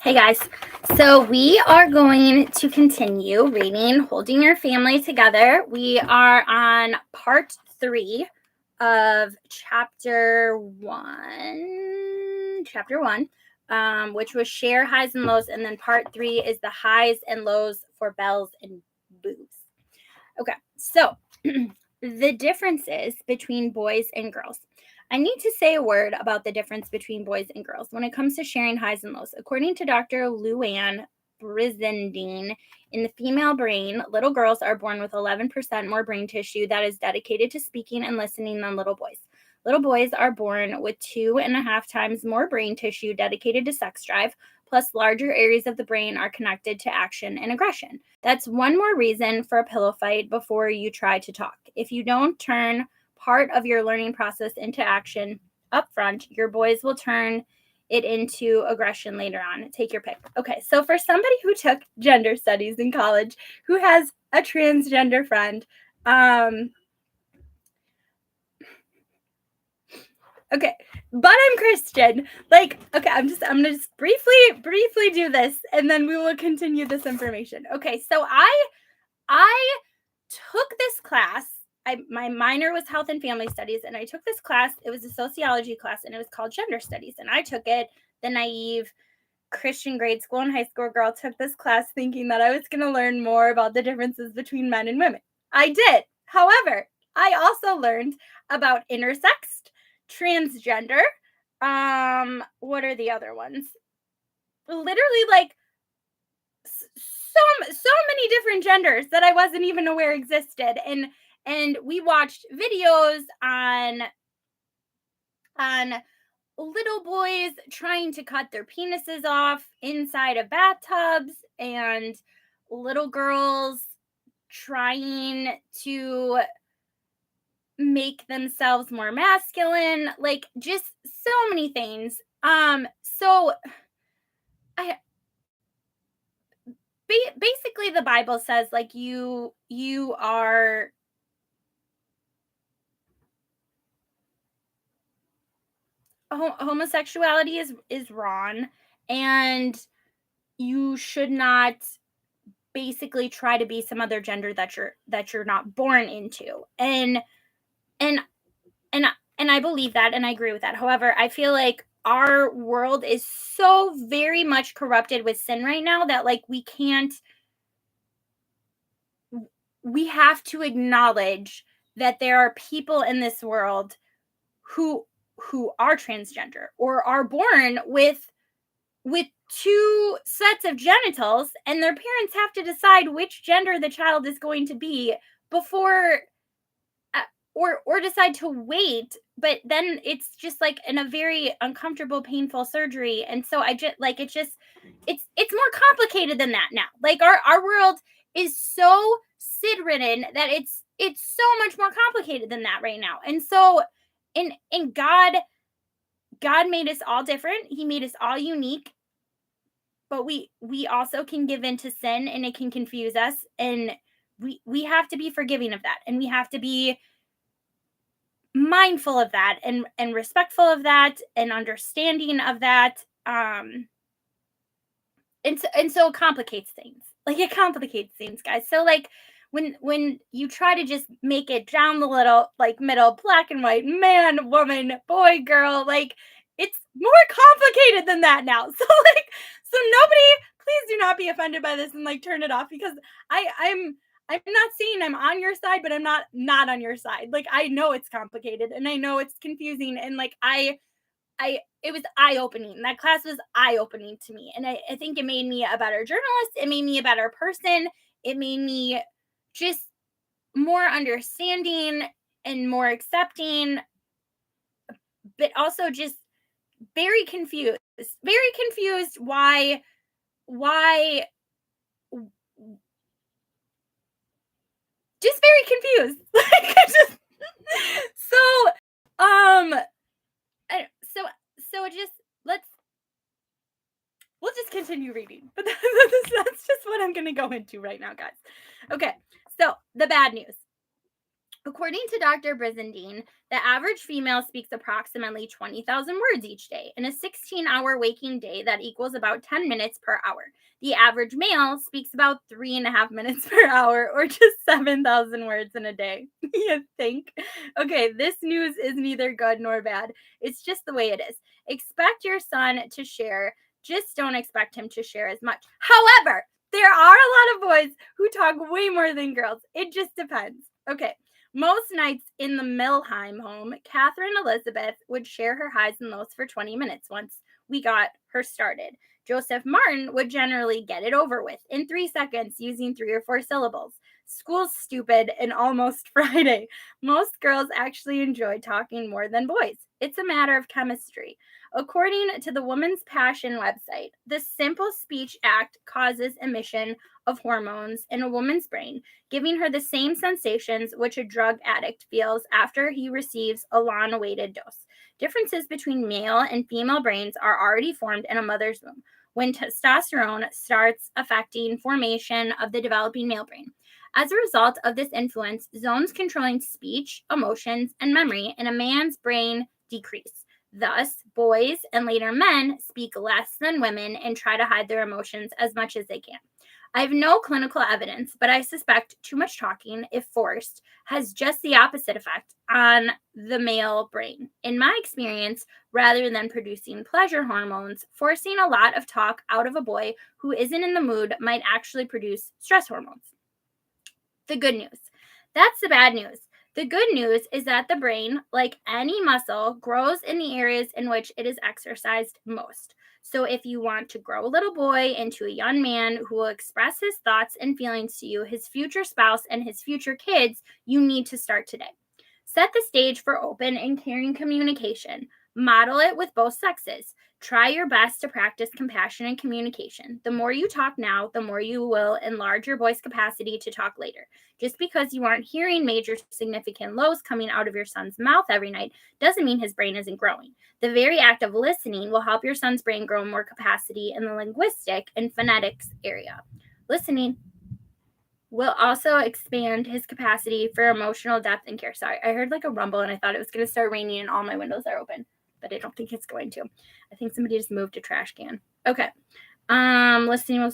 Hey guys, so we are going to continue reading Holding Your Family Together. We are on part 3 of chapter 1, which was Share Highs and Lows, and then part 3 is the highs and lows for Bells and Beaus. Okay, so the differences between boys and girls. I need to say a word about the difference between boys and girls when it comes to sharing highs and lows. According to Dr. Luann Brizendine, in the female brain, little girls are born with 11% more brain tissue that is dedicated to speaking and listening than little boys. Little boys are born with 2.5 times more brain tissue dedicated to sex drive, plus larger areas of the brain are connected to action and aggression. That's one more reason for a pillow fight before you try to talk. If you don't turn part of your learning process into action up front, your boys will turn it into aggression later on. Take your pick. Okay, so for somebody who took gender studies in college, who has a transgender friend, okay, but I'm Christian. Okay, I'm gonna just briefly do this, and then we will continue this information. Okay, so I took this class. My minor was health and family studies, and I took this class. It was a sociology class, and it was called gender studies. And I took it. The naive Christian grade school and high school girl took this class thinking that I was going to learn more about the differences between men and women. I did. However, I also learned about intersex, transgender. What are the other ones? Literally, so many different genders that I wasn't even aware existed, and we watched videos on little boys trying to cut their penises off inside of bathtubs, and little girls trying to make themselves more masculine, just so many things. So I basically the Bible says you are homosexuality is wrong, and you should not basically try to be some other gender that you're not born into. And and and I believe that, and I agree with that. However, I feel like our world is so very much corrupted with sin right now that we have to acknowledge that there are people in this world who are transgender or are born with two sets of genitals, and their parents have to decide which gender the child is going to be before or decide to wait, but then it's just in a very uncomfortable, painful surgery. And so I just it's more complicated than that now. Our world is so sid ridden that it's so much more complicated than that right now. And so in God made us all different. He made us all unique, but we also can give in to sin, and it can confuse us, and we have to be forgiving of that, and we have to be mindful of that, and respectful of that, and understanding of that. And so it complicates things. It complicates things, guys. So when you try to just make it down the little middle, black and white, man, woman, boy, girl, it's more complicated than that now. So nobody, please do not be offended by this and turn it off, because I'm not saying I'm on your side, but I'm not on your side. I know it's complicated, and I know it's confusing, and it was eye-opening. That class was eye-opening to me. And I think it made me a better journalist. It made me a better person. It made me just more understanding and more accepting, but also just very confused. Very confused why just very confused. so so so just we'll just continue reading. But that's just what I'm going to go into right now, guys. Okay, so the bad news. According to Dr. Brizendine, the average female speaks approximately 20,000 words each day. In a 16-hour waking day, that equals about 10 minutes per hour. The average male speaks about 3.5 minutes per hour, or just 7,000 words in a day. You think? Okay, this news is neither good nor bad. It's just the way it is. Expect your son to share, just don't expect him to share as much. However, there are a lot of boys who talk way more than girls. It just depends. Okay. Most nights in the Melheim home, Catherine Elizabeth would share her highs and lows for 20 minutes once we got her started. Joseph Martin would generally get it over with in 3 seconds using 3 or 4 syllables. School's stupid and almost Friday. Most girls actually enjoy talking more than boys. It's a matter of chemistry. According to the Woman's Passion website, the simple speech act causes emission of hormones in a woman's brain, giving her the same sensations which a drug addict feels after he receives a long-awaited dose. Differences between male and female brains are already formed in a mother's womb when testosterone starts affecting formation of the developing male brain. As a result of this influence, zones controlling speech, emotions, and memory in a man's brain decrease. Thus, boys and later men speak less than women and try to hide their emotions as much as they can. I have no clinical evidence, but I suspect too much talking, if forced, has just the opposite effect on the male brain. In my experience, rather than producing pleasure hormones, forcing a lot of talk out of a boy who isn't in the mood might actually produce stress hormones. The good news. That's the bad news. The good news is that the brain, like any muscle, grows in the areas in which it is exercised most. So if you want to grow a little boy into a young man who will express his thoughts and feelings to you, his future spouse, and his future kids, you need to start today. Set the stage for open and caring communication. Model it with both sexes. Try your best to practice compassion and communication. The more you talk now, the more you will enlarge your voice capacity to talk later. Just because you aren't hearing major significant lows coming out of your son's mouth every night doesn't mean his brain isn't growing. The very act of listening will help your son's brain grow more capacity in the linguistic and phonetics area. Listening will also expand his capacity for emotional depth and care. Sorry, I heard like a rumble and I thought it was going to start raining and all my windows are open, but I don't think it's going to. I think somebody just moved a trash can. Okay. Listening.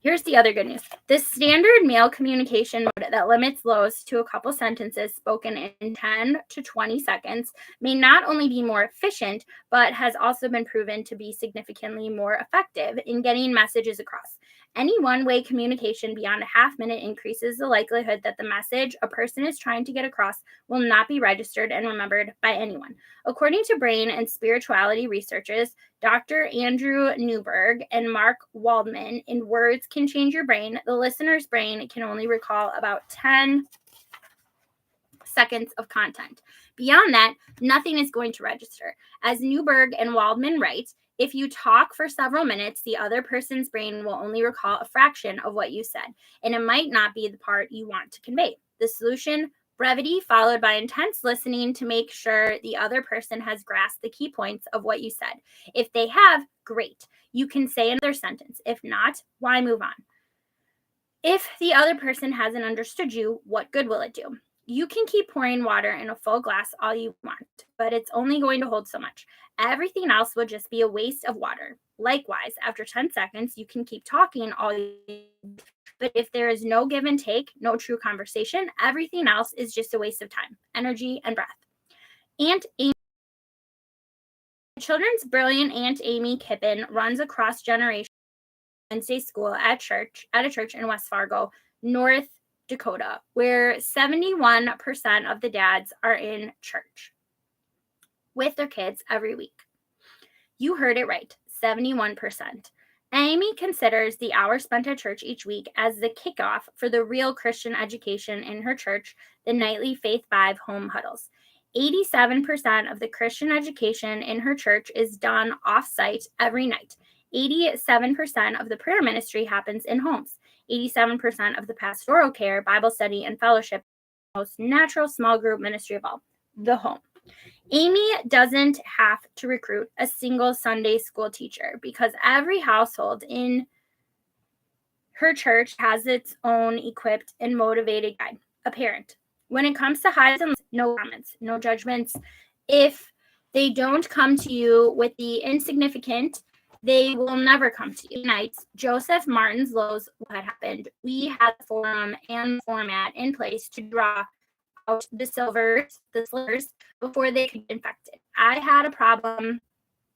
Here's the other good news. The standard male communication mode that limits lows to a couple sentences spoken in 10 to 20 seconds may not only be more efficient, but has also been proven to be significantly more effective in getting messages across. Any one-way communication beyond a half-minute increases the likelihood that the message a person is trying to get across will not be registered and remembered by anyone. According to brain and spirituality researchers, Dr. Andrew Newberg and Mark Waldman, in Words Can Change Your Brain, the listener's brain can only recall about 10 seconds of content. Beyond that, nothing is going to register. As Newberg and Waldman write, if you talk for several minutes, the other person's brain will only recall a fraction of what you said, and it might not be the part you want to convey. The solution: brevity followed by intense listening to make sure the other person has grasped the key points of what you said. If they have, great. You can say another sentence. If not, why move on? If the other person hasn't understood you, what good will it do? You can keep pouring water in a full glass all you want, but it's only going to hold so much. Everything else will just be a waste of water. Likewise, after 10 seconds, you can keep talking all you want, but if there is no give and take, no true conversation, everything else is just a waste of time, energy, and breath. Aunt Amy, children's brilliant Aunt Amy Kippen runs across generations Wednesday school at a church in West Fargo, North Dakota, where 71% of the dads are in church with their kids every week. You heard it right, 71%. Amy considers the hour spent at church each week as the kickoff for the real Christian education in her church, the nightly Faith 5 home huddles. 87% of the Christian education in her church is done off-site every night. 87% of the prayer ministry happens in homes. 87% of the pastoral care, Bible study, and fellowship, the most natural small group ministry of all, the home. Amy doesn't have to recruit a single Sunday school teacher because every household in her church has its own equipped and motivated guide, a parent. When it comes to highs and lows, no comments, no judgments. If they don't come to you with the insignificant, they will never come to you. Tonight, Joseph Martin's lows, what happened? We had the forum and format in place to draw out the slivers, before they could get infected. I had a problem.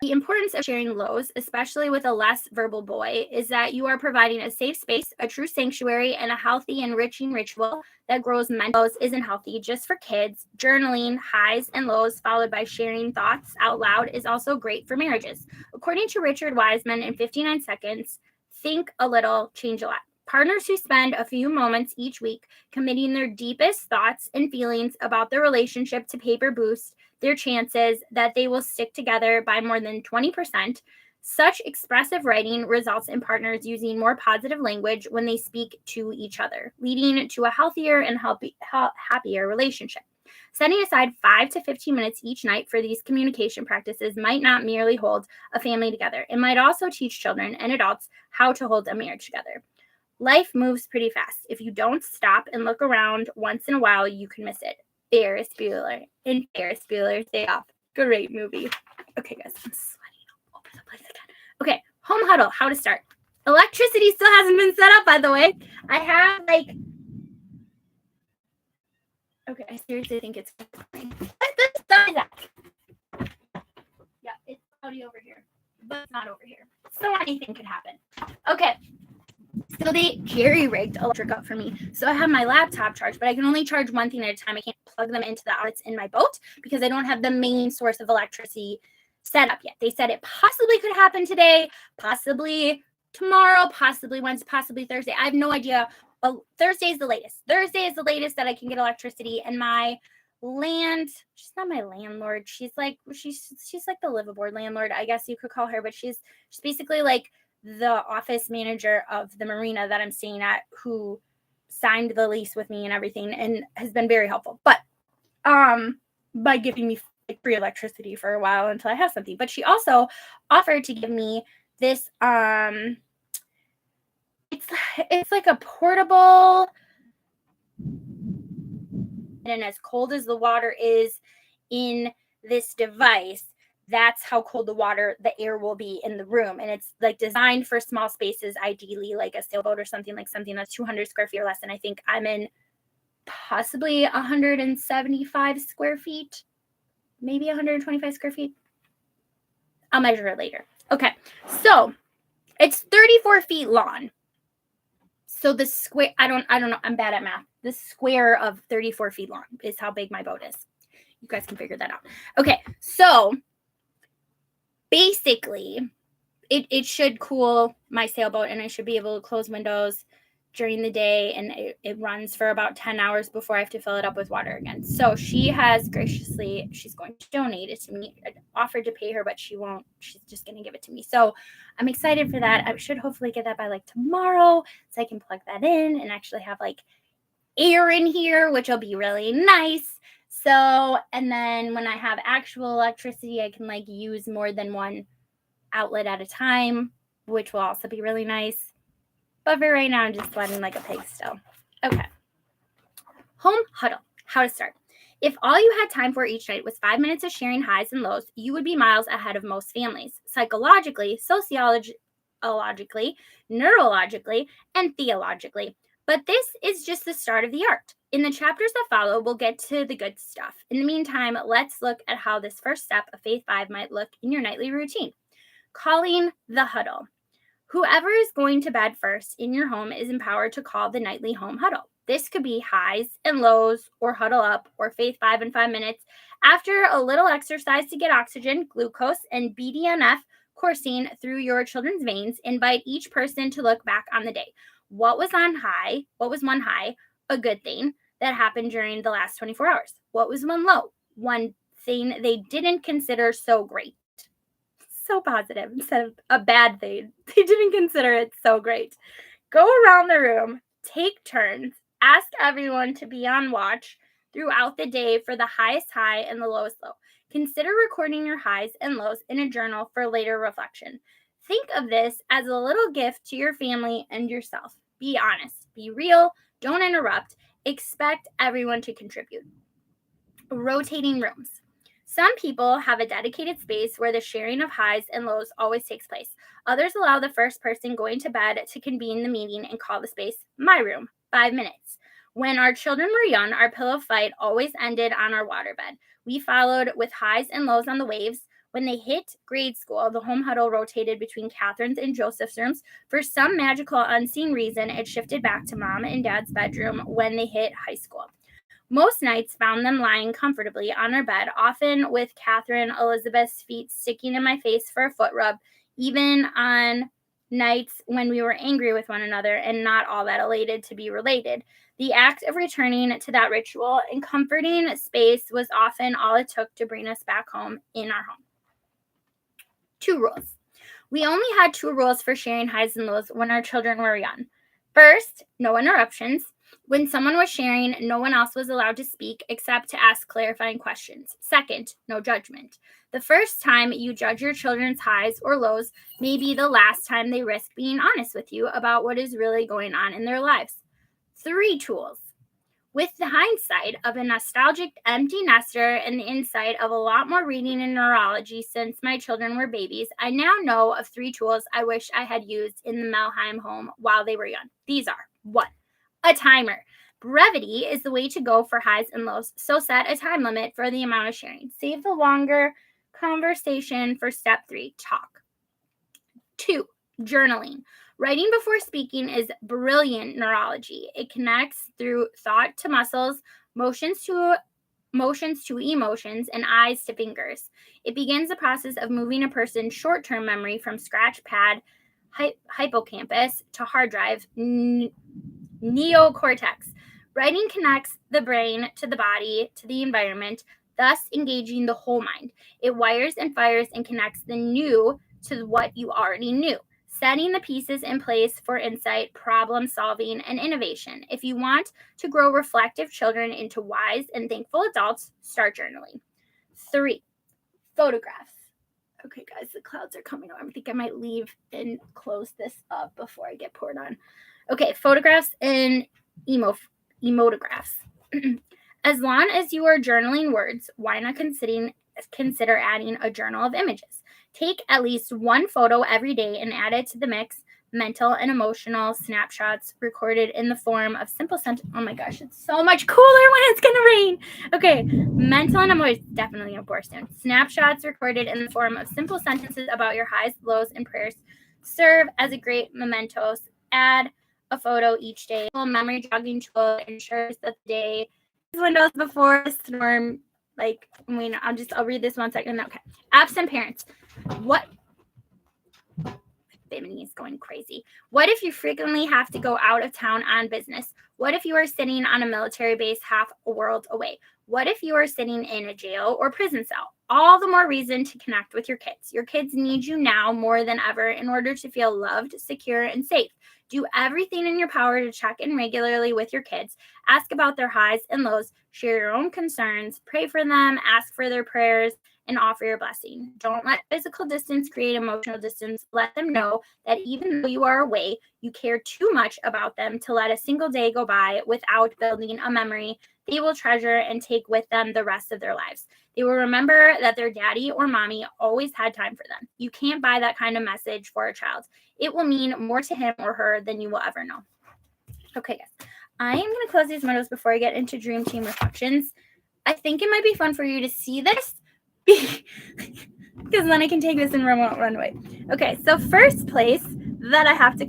The importance of sharing lows, especially with a less verbal boy, is that you are providing a safe space, a true sanctuary, and a healthy, enriching ritual that grows mental. Lows isn't healthy just for kids. Journaling highs and lows, followed by sharing thoughts out loud, is also great for marriages. According to Richard Wiseman in 59 Seconds, think a little, change a lot. Partners who spend a few moments each week committing their deepest thoughts and feelings about their relationship to paper boost their chances that they will stick together by more than 20%. Such expressive writing results in partners using more positive language when they speak to each other, leading to a healthier and happier relationship. Setting aside 5 to 15 minutes each night for these communication practices might not merely hold a family together. It might also teach children and adults how to hold a marriage together. Life moves pretty fast. If you don't stop and look around once in a while, you can miss it. Ferris Bueller in Ferris Bueller's Day Off. Great movie. Okay, guys, I'm sweating all over the place again. Okay, home huddle, how to start. Electricity still hasn't been set up, by the way. I have okay, I seriously think it's fine. What the stuff is that? Yeah, it's cloudy over here, but it's not over here. So anything could happen. Okay. So they jerry-rigged electric up for me. So I have my laptop charged, but I can only charge one thing at a time. I can't plug them into the outlets in my boat because I don't have the main source of electricity set up yet. They said it possibly could happen today, possibly tomorrow, possibly Wednesday, possibly Thursday. I have no idea. Thursday is the latest. Thursday is the latest that I can get electricity. And my she's not my landlord. She's like the liveaboard landlord, I guess you could call her, but she's basically like the office manager of the marina that I'm staying at, who signed the lease with me and everything and has been very helpful. But by giving me free electricity for a while until I have something. But she also offered to give me this it's like a portable, and as cold as the water is in this device, that's how cold the air will be in the room. And it's like designed for small spaces, ideally like a sailboat or something that's 200 square feet or less. And I think I'm in possibly 175 square feet, maybe 125 square feet. I'll measure it later. Okay, so it's 34 feet long. So the square, I don't know, I'm bad at math. The square of 34 feet long is how big my boat is. You guys can figure that out. Okay, so basically, it should cool my sailboat, and I should be able to close windows during the day, and it runs for about 10 hours before I have to fill it up with water again. So she has graciously, she's going to donate it to me. I offered to pay her, but she won't. She's just going to give it to me. So I'm excited for that. I should hopefully get that by like tomorrow, so I can plug that in and actually have like air in here, which will be really nice. So, and then when I have actual electricity, I can like use more than one outlet at a time, which will also be really nice. But for right now, I'm just sweating like a pig still. Okay. Home huddle, how to start. If all you had time for each night was 5 minutes of sharing highs and lows, you would be miles ahead of most families, psychologically, sociologically, neurologically, and theologically. But this is just the start of the art. In the chapters that follow, we'll get to the good stuff. In the meantime, let's look at how this first step of Faith 5 might look in your nightly routine. Calling the huddle. Whoever is going to bed first in your home is empowered to call the nightly home huddle. This could be highs and lows, or huddle up, or Faith 5 in 5 minutes. After a little exercise to get oxygen, glucose, and BDNF coursing through your children's veins, invite each person to look back on the day. What was one high, a good thing that happened during the last 24 hours? What was one low, one thing they didn't consider so great? So positive instead of a bad thing. They didn't consider it so great. Go around the room, take turns, ask everyone to be on watch throughout the day for the highest high and the lowest low. Consider recording your highs and lows in a journal for later reflection. Think of this as a little gift to your family and yourself. Be honest, be real, don't interrupt. Expect everyone to contribute. Rotating rooms. Some people have a dedicated space where the sharing of highs and lows always takes place. Others allow the first person going to bed to convene the meeting and call the space my room, 5 minutes. When our children were young, our pillow fight always ended on our waterbed. We followed with highs and lows on the waves. When they hit grade school, the home huddle rotated between Catherine's and Joseph's rooms. For some magical unseen reason, it shifted back to Mom and Dad's bedroom when they hit high school. Most nights found them lying comfortably on our bed, often with Catherine Elizabeth's feet sticking in my face for a foot rub, even on nights when we were angry with one another and not all that elated to be related. The act of returning to that ritual and comforting space was often all it took to bring us back home in our home. 2 rules. We only had 2 rules for sharing highs and lows when our children were young. First, no interruptions. When someone was sharing, no one else was allowed to speak except to ask clarifying questions. Second, no judgment. The first time you judge your children's highs or lows may be the last time they risk being honest with you about what is really going on in their lives. 3 tools. With the hindsight of a nostalgic empty nester and the insight of a lot more reading in neurology since my children were babies, I now know of 3 tools I wish I had used in the Melheim home while they were young. These are: 1. A timer. Brevity is the way to go for highs and lows, so set a time limit for the amount of sharing. Save the longer conversation for step 3, talk. 2. Journaling. Writing before speaking is brilliant neurology. It connects through thought to muscles, motions to emotions, and eyes to fingers. It begins the process of moving a person's short-term memory from scratch pad, hippocampus, to hard drive, neocortex. Writing connects the brain to the body, to the environment, thus engaging the whole mind. It wires and fires and connects the new to what you already knew, setting the pieces in place for insight, problem solving, and innovation. If you want to grow reflective children into wise and thankful adults, start journaling. 3. Photographs. Okay, guys, the clouds are coming on. I think I might leave and close this up before I get poured on. Okay, photographs and emotographs. As long as you are journaling words, why not consider adding a journal of images? Take at least 1 photo every day and add it to the mix. Mental and emotional snapshots recorded in the form of simple sentences. Oh my gosh, it's so much cooler when it's gonna rain. Okay, mental and emotional, definitely a pour soon. Snapshots recorded in the form of simple sentences about your highs, lows, and prayers serve as a great mementos. Add a photo each day. Memory jogging tool ensures that the day windows before the storm. I'll read this 1 second. Okay. Absent parents. What? Bimini is going crazy. What if you frequently have to go out of town on business? What if you are sitting on a military base half a world away? What if you are sitting in a jail or prison cell? All the more reason to connect with your kids. Your kids need you now more than ever in order to feel loved, secure, and safe. Do everything in your power to check in regularly with your kids. Ask about their highs and lows. Share your own concerns. Pray for them. Ask for their prayers and offer your blessing. Don't let physical distance create emotional distance. Let them know that even though you are away, you care too much about them to let a single day go by without building a memory they will treasure and take with them the rest of their lives. They will remember that their daddy or mommy always had time for them. You can't buy that kind of message for a child. It will mean more to him or her than you will ever know. Okay, guys. I am going to close these windows before I get into Dream Team reflections. I think it might be fun for you to see this because then I can take this and run away. Okay, so first place that I have to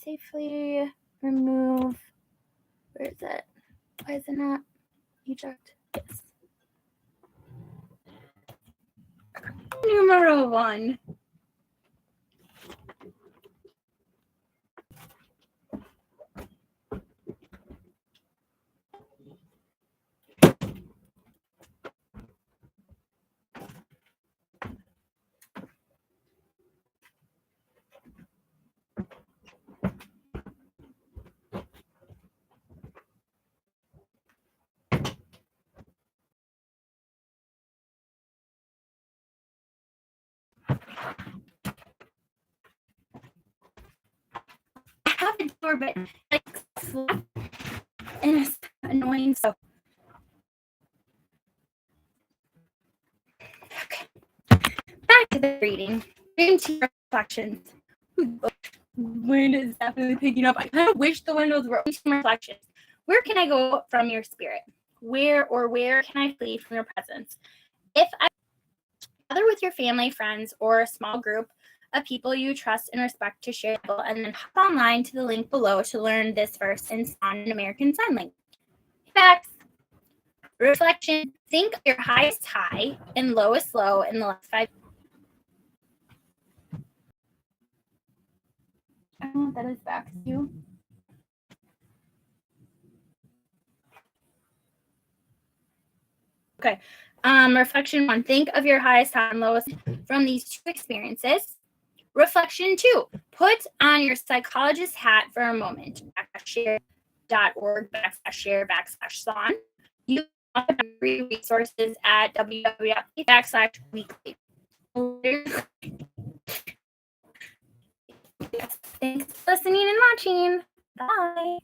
safely remove. Where is it? Why is it not eject? Yes. Numero 1. I have a door, but like left, and it's annoying. So, okay, back to the reading. Into reflections. Wind is definitely picking up. I kind of wish the windows were open. Reflections. Where can I go from your spirit? Where can I flee from your presence? If I gather with your family, friends, or a small group of people you trust and respect to share, and then hop online to the link below to learn this verse in American Sign Language. Facts. Reflection. Think of your highest high and lowest low in the last 5 years. I don't know what that is back to you. Okay. Reflection 1. Think of your highest high and lowest from these 2 experiences. Reflection 2. Put on your psychologist hat for a moment. Share.org/share/song. You can free resources at www.weekly. Thanks for listening and watching. Bye.